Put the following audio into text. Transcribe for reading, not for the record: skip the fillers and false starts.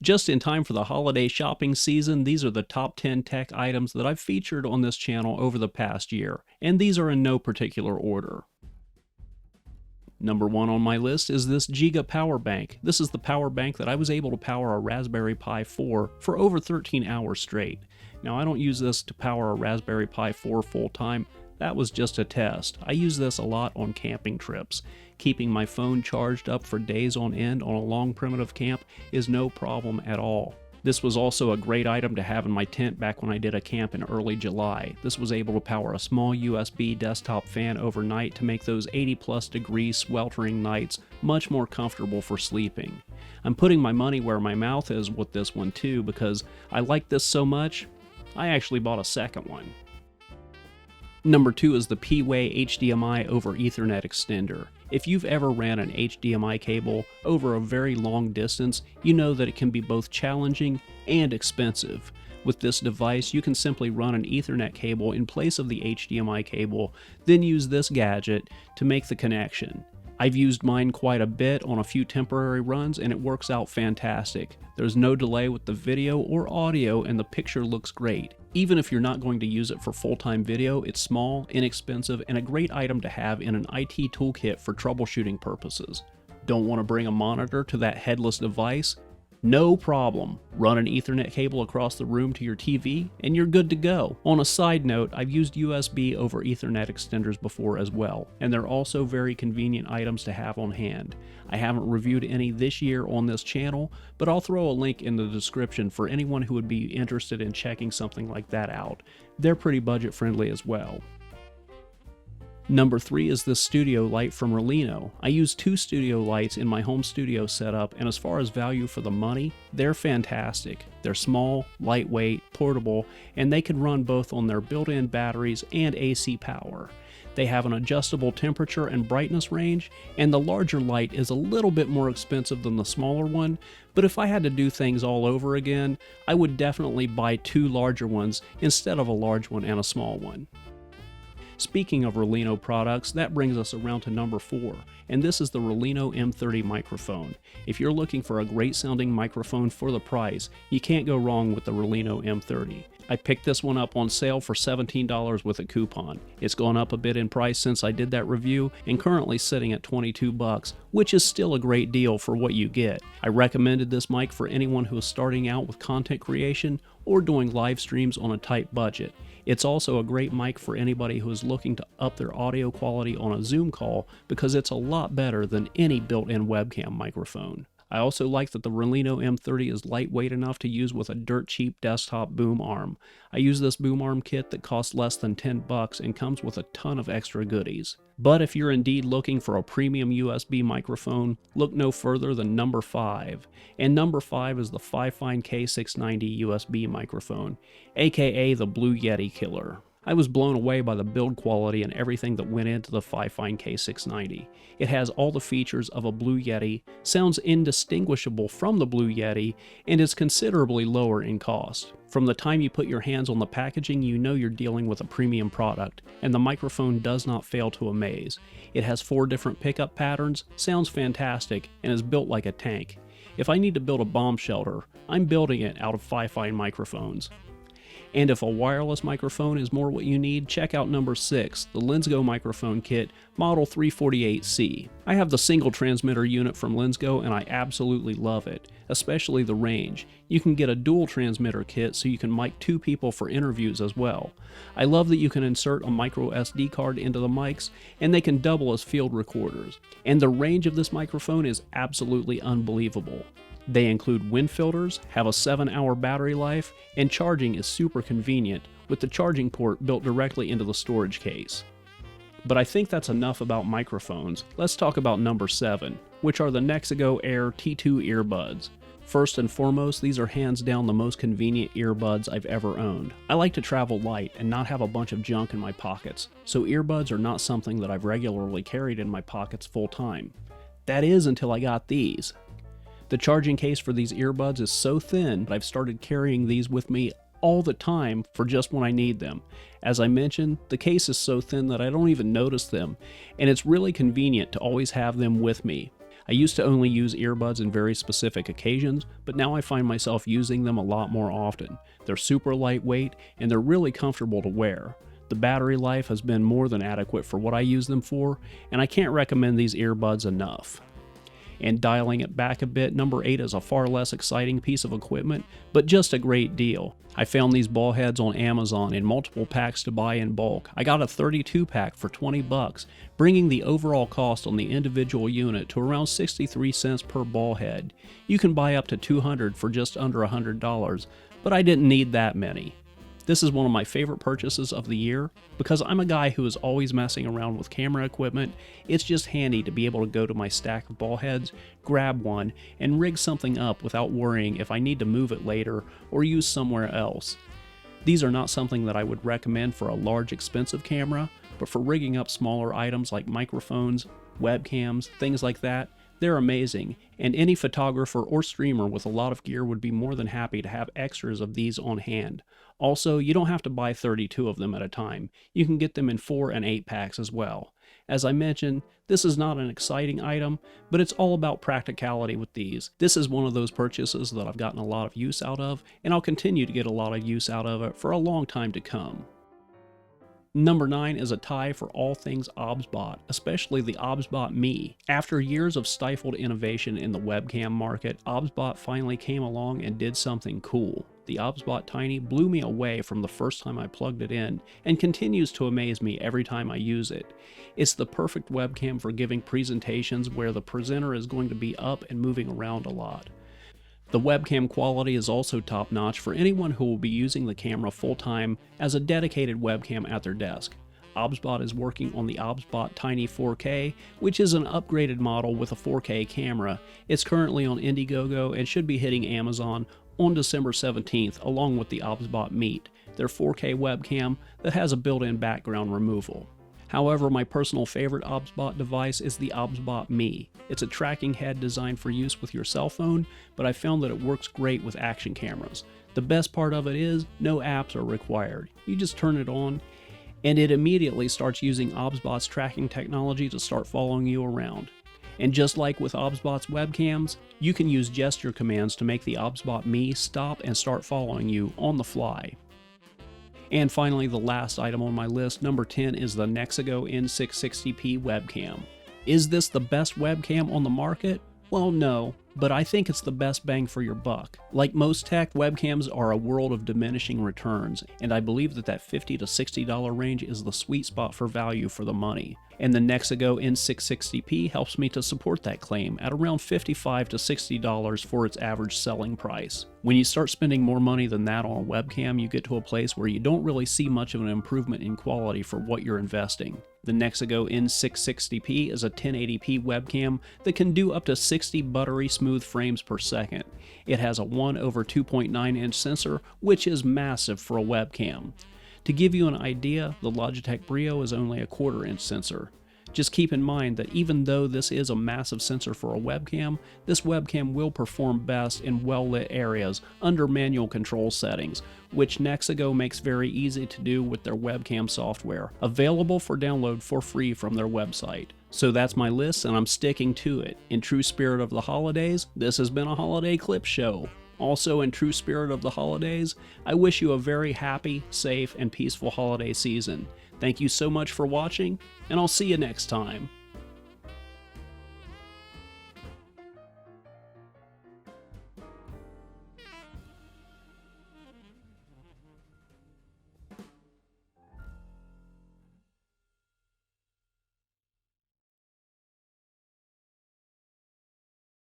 Just in time for the holiday shopping season, these are the top 10 tech items that I've featured on this channel over the past year, and these are in no particular order. Number 1 on my list is this Jiga power bank. This is the power bank that I was able to power a Raspberry Pi 4 for over 13 hours straight. Now, I don't use this to power a Raspberry Pi 4 full time. That was just a test. I use this a lot on camping trips. Keeping my phone charged up for days on end on a long primitive camp is no problem at all. This was also a great item to have in my tent back when I did a camp in early July. This was able to power a small USB desktop fan overnight to make those 80+ degree sweltering nights much more comfortable for sleeping. I'm putting my money where my mouth is with this one too, because I like this so much, I actually bought a second one. Number 2 is the Pway HDMI over Ethernet extender. If you've ever ran an HDMI cable over a very long distance, you know that it can be both challenging and expensive. With this device, you can simply run an Ethernet cable in place of the HDMI cable, then use this gadget to make the connection. I've used mine quite a bit on a few temporary runs and it works out fantastic. There's no delay with the video or audio and the picture looks great. Even if you're not going to use it for full-time video, it's small, inexpensive, and a great item to have in an IT toolkit for troubleshooting purposes. Don't want to bring a monitor to that headless device? No problem. Run an Ethernet cable across the room to your TV and you're good to go. On a side note, I've used USB over Ethernet extenders before as well, and they're also very convenient items to have on hand. I haven't reviewed any this year on this channel, but I'll throw a link in the description for anyone who would be interested in checking something like that out. They're pretty budget friendly as well. Number 3 is this studio light from Raleno. I use 2 studio lights in my home studio setup, and as far as value for the money, they're fantastic. They're small, lightweight, portable, and they can run both on their built-in batteries and AC power. They have an adjustable temperature and brightness range, and the larger light is a little bit more expensive than the smaller one, but if I had to do things all over again, I would definitely buy 2 larger ones instead of a large one and a small one. Speaking of Raleno products, that brings us around to number 4, and this is the Raleno M30 Microphone. If you're looking for a great sounding microphone for the price, you can't go wrong with the Raleno M30. I picked this one up on sale for $17 with a coupon. It's gone up a bit in price since I did that review and currently sitting at $22, which is still a great deal for what you get. I recommended this mic for anyone who is starting out with content creation or doing live streams on a tight budget. It's also a great mic for anybody who is looking to up their audio quality on a Zoom call because it's a lot better than any built-in webcam microphone. I also like that the Raleno M30 is lightweight enough to use with a dirt cheap desktop boom arm. I use this boom arm kit that costs less than $10 and comes with a ton of extra goodies. But if you're indeed looking for a premium USB microphone, look no further than number 5. And number 5 is the Fifine K690 USB microphone, aka the Blue Yeti killer. I was blown away by the build quality and everything that went into the Fifine K690. It has all the features of a Blue Yeti, sounds indistinguishable from the Blue Yeti, and is considerably lower in cost. From the time you put your hands on the packaging, you know you're dealing with a premium product, and the microphone does not fail to amaze. It has 4 different pickup patterns, sounds fantastic, and is built like a tank. If I need to build a bomb shelter, I'm building it out of Fifine microphones. And if a wireless microphone is more what you need, check out number 6, the Lensgo Microphone Kit, model 348C. I have the single transmitter unit from Lensgo and I absolutely love it, especially the range. You can get a dual transmitter kit so you can mic 2 people for interviews as well. I love that you can insert a micro SD card into the mics and they can double as field recorders. And the range of this microphone is absolutely unbelievable. They include wind filters, have a 7-hour battery life, and charging is super convenient, with the charging port built directly into the storage case. But I think that's enough about microphones. Let's talk about number 7, which are the Nexigo Air T2 Earbuds. First and foremost, these are hands down the most convenient earbuds I've ever owned. I like to travel light and not have a bunch of junk in my pockets, so earbuds are not something that I've regularly carried in my pockets full time. That is until I got these. The charging case for these earbuds is so thin that I've started carrying these with me all the time for just when I need them. As I mentioned, the case is so thin that I don't even notice them, and it's really convenient to always have them with me. I used to only use earbuds in very specific occasions, but now I find myself using them a lot more often. They're super lightweight, and they're really comfortable to wear. The battery life has been more than adequate for what I use them for, and I can't recommend these earbuds enough. And dialing it back a bit, number 8 is a far less exciting piece of equipment, but just a great deal. I found these ball heads on Amazon in multiple packs to buy in bulk. I got a 32 pack for 20 bucks, bringing the overall cost on the individual unit to around 63 cents per ball head. You can buy up to 200 for just under $100, but I didn't need that many. This is one of my favorite purchases of the year. Because I'm a guy who is always messing around with camera equipment, it's just handy to be able to go to my stack of ball heads, grab one, and rig something up without worrying if I need to move it later or use somewhere else. These are not something that I would recommend for a large expensive camera, but for rigging up smaller items like microphones, webcams, things like that, they're amazing, and any photographer or streamer with a lot of gear would be more than happy to have extras of these on hand. Also, you don't have to buy 32 of them at a time. You can get them in 4 and 8 packs as well. As I mentioned, this is not an exciting item, but it's all about practicality with these. This is one of those purchases that I've gotten a lot of use out of, and I'll continue to get a lot of use out of it for a long time to come. Number 9 is a tie for all things Obsbot, especially the Obsbot Me. After years of stifled innovation in the webcam market, Obsbot finally came along and did something cool. The Obsbot Tiny blew me away from the first time I plugged it in, and continues to amaze me every time I use it. It's the perfect webcam for giving presentations where the presenter is going to be up and moving around a lot. The webcam quality is also top-notch for anyone who will be using the camera full-time as a dedicated webcam at their desk. Obsbot is working on the Obsbot Tiny 4K, which is an upgraded model with a 4K camera. It's currently on Indiegogo and should be hitting Amazon on December 17th, along with the Obsbot Meet, their 4K webcam that has a built-in background removal. However, my personal favorite Obsbot device is the Obsbot Me. It's a tracking head designed for use with your cell phone, but I found that it works great with action cameras. The best part of it is, no apps are required. You just turn it on, and it immediately starts using Obsbot's tracking technology to start following you around. And just like with Obsbot's webcams, you can use gesture commands to make the Obsbot Me stop and start following you on the fly. And finally, the last item on my list, number 10, is the Nexigo N660p webcam. Is this the best webcam on the market? Well, no, but I think it's the best bang for your buck. Like most tech, webcams are a world of diminishing returns, and I believe that $50 to $60 range is the sweet spot for value for the money. And the Nexigo N660p helps me to support that claim at around $55 to $60 for its average selling price. When you start spending more money than that on a webcam, you get to a place where you don't really see much of an improvement in quality for what you're investing. The Nexigo N660p is a 1080p webcam that can do up to 60 buttery smooth frames per second. It has a 1/2.9 inch sensor, which is massive for a webcam. To give you an idea, the Logitech Brio is only a 1/4 inch sensor. Just keep in mind that even though this is a massive sensor for a webcam, this webcam will perform best in well-lit areas under manual control settings, which Nexigo makes very easy to do with their webcam software, available for download for free from their website. So that's my list, and I'm sticking to it. In true spirit of the holidays, this has been a holiday clip show. Also, in true spirit of the holidays, I wish you a very happy, safe, and peaceful holiday season. Thank you so much for watching, and I'll see you next time.